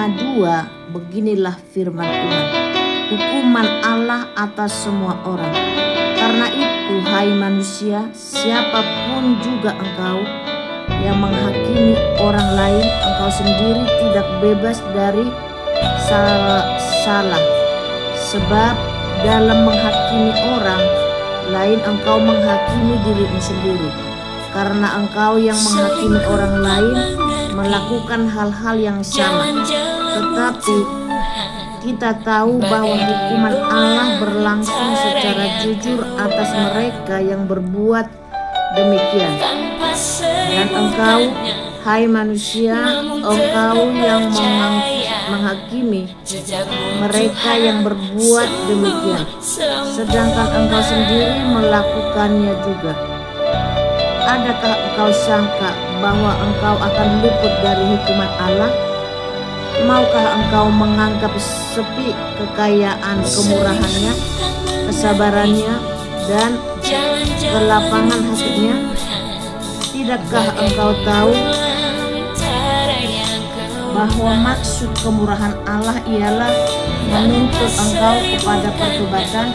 5:2 beginilah firman Tuhan. Hukuman Allah atas semua orang. Karena itu, hai manusia, siapapun juga engkau yang menghakimi orang lain, engkau sendiri tidak bebas dari salah. Sebab dalam menghakimi orang lain, engkau menghakimi dirimu sendiri. Karena engkau yang menghakimi orang lain melakukan hal-hal yang sama. Tetapi kita tahu bahwa hukuman Allah berlangsung secara jujur atas mereka yang berbuat demikian. Dan engkau, hai manusia, engkau yang menghakimi mereka yang berbuat demikian, sedangkan engkau sendiri melakukannya juga. Adakah engkau sangka bahwa engkau akan luput dari hukuman Allah? Maukah engkau menganggap sepi kekayaan kemurahannya, kesabarannya, dan kelapangan hatinya? Tidakkah engkau tahu bahwa maksud kemurahan Allah ialah menuntut engkau kepada pertobatan,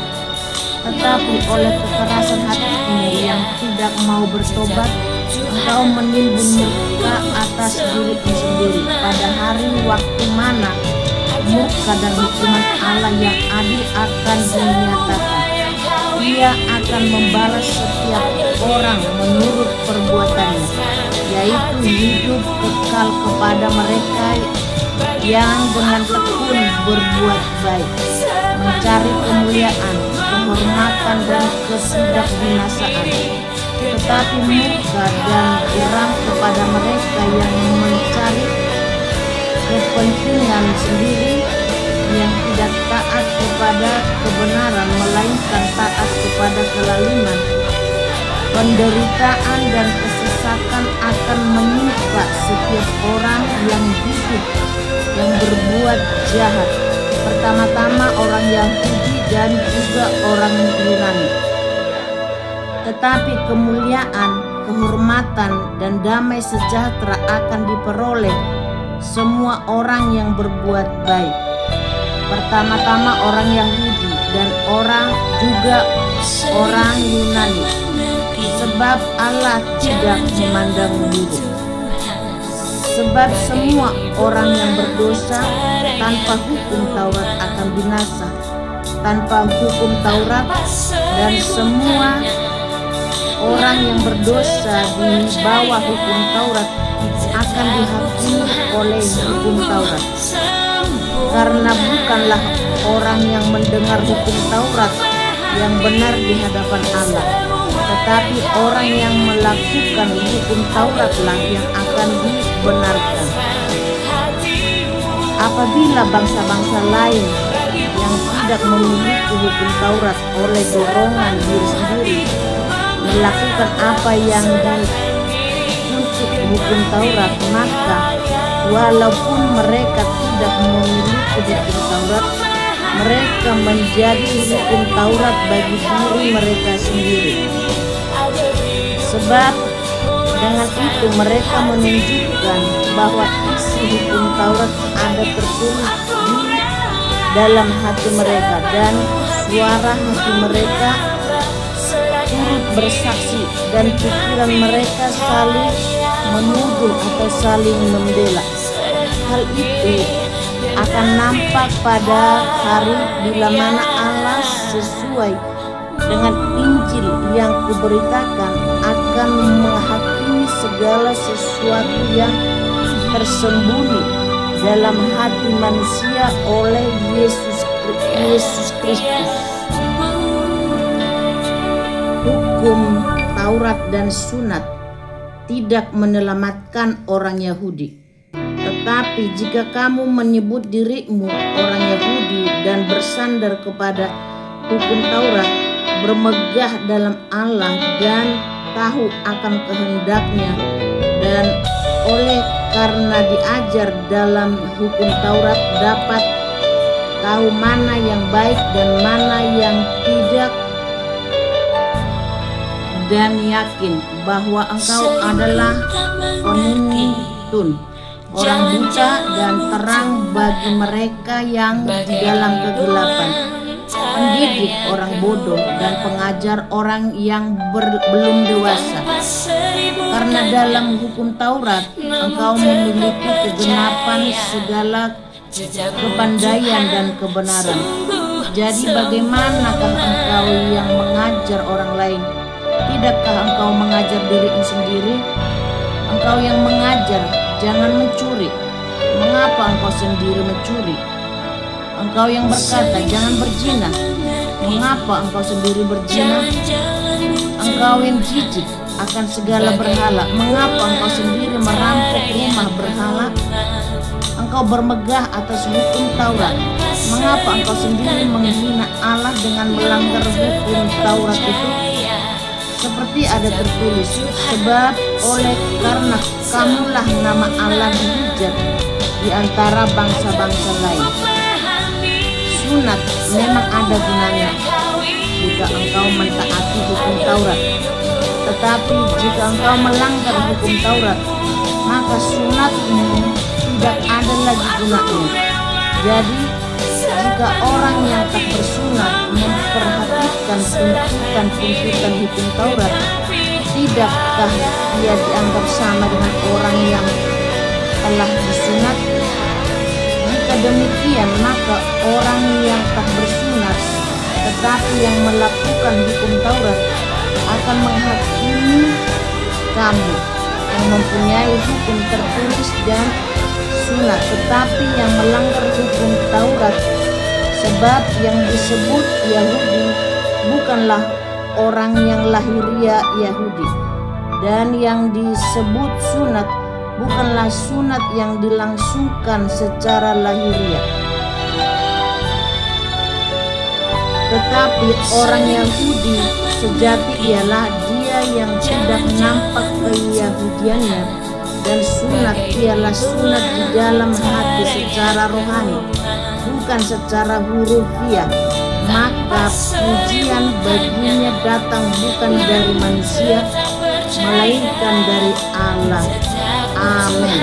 tetapi oleh kekerasan hatimu yang tidak mau bertobat, engkau menimbun murka atas dirimu sendiri pada hari waktu mana murka dan hukuman Allah yang adil akan dinyatakan. Ia akan membalas setiap orang menurut perbuatannya, yaitu hidup kekal kepada mereka yang dengan tekun berbuat baik, mencari kemuliaan, kehormatan, dan ketidakbinasaan. Tetapi murka dan geram kepada mereka yang mencari kepentingan sendiri, yang tidak taat kepada kebenaran melainkan taat kepada kelaliman. Penderitaan dan kesesakan akan menimpa setiap orang yang hidup yang berbuat jahat, pertama-tama orang Yahudi dan juga orang Yunani. Tetapi kemuliaan, kehormatan, dan damai sejahtera akan diperoleh semua orang yang berbuat baik, pertama-tama orang Yahudi dan juga orang Yunani. Sebab Allah tidak memandang bulu. Sebab semua orang yang berdosa tanpa hukum Taurat akan binasa tanpa hukum Taurat, dan semua orang yang berdosa di bawah hukum Taurat akan dihakimi oleh hukum Taurat. Karena bukanlah orang yang mendengar hukum Taurat yang benar di hadapan Allah, tetapi orang yang melakukan hukum Tauratlah yang akan dibenarkan. Apabila bangsa-bangsa lain yang tidak memiliki hukum Taurat oleh dorongan diri sendiri melakukan apa yang dituntut hukum Taurat, maka walaupun mereka tidak memiliki hukum Taurat, mereka menjadi hukum Taurat bagi diri mereka sendiri. Sebab dengan itu mereka menunjukkan bahwa isi hukum Taurat ada tertulis di dalam hati mereka, dan suara hati mereka turut bersaksi, dan pikiran mereka saling menuduh atau saling membela. Hal itu akan nampak pada hari bila mana Allah sesuai dengan Injil yang kuberitakan akan menghakimi segala sesuatu yang tersembunyi dalam hati manusia oleh Yesus Kristus. Hukum Taurat dan sunat tidak menyelamatkan orang Yahudi. Tetapi jika kamu menyebut dirimu orang Yahudi dan bersandar kepada hukum Taurat, bermegah dalam Allah dan tahu akan kehendaknya, dan oleh karena diajar dalam hukum Taurat dapat tahu mana yang baik dan mana yang tidak, dan yakin bahwa engkau adalah penuntun orang buta dan terang bagi mereka yang di dalam kegelapan, pendidik orang bodoh dan pengajar orang yang belum dewasa. Karena dalam hukum Taurat engkau memiliki kegenapan segala kepandaian dan kebenaran. Jadi bagaimanakah engkau yang mengajar orang lain? Tidakkah engkau mengajar dirimu sendiri? Engkau yang mengajar, jangan mencuri. Mengapa engkau sendiri mencuri? Engkau yang berkata, jangan berzina. Mengapa engkau sendiri berzina? Engkau yang jijik akan segala berhala, mengapa engkau sendiri merampok rumah berhala? Engkau bermegah atas hukum Taurat, mengapa engkau sendiri menghina Allah dengan melanggar hukum Taurat itu? Seperti ada tertulis, sebab oleh karena kamulah nama Allah dihujat di antara bangsa-bangsa lain. Sunat memang ada gunanya jika engkau mentaati hukum Taurat, tetapi jika engkau melanggar hukum Taurat, maka sunatmu tidak ada lagi gunanya. Jadi jika orang yang tak bersunat memperhatikan tuntutan hukum Taurat, tidakkah ia dianggap sama dengan orang yang telah disunat? Jika demikian, maka orang yang tak bersunat tetapi yang melakukan hukum Taurat akan menghakimi kamu yang mempunyai hukum tertulis dan sunat, tetapi yang melanggar hukum Taurat. Sebab yang disebut Yahudi bukanlah orang yang lahiriah Yahudi, dan yang disebut sunat bukanlah sunat yang dilangsungkan secara lahiriah. Tetapi orang Yahudi sejati ialah dia yang tidak nampak keyahudiannya, dan sunat ialah sunat di dalam hati secara rohani, bukan secara hurufiah. Maka pujian baginya datang bukan dari manusia, melainkan dari Allah. Amin.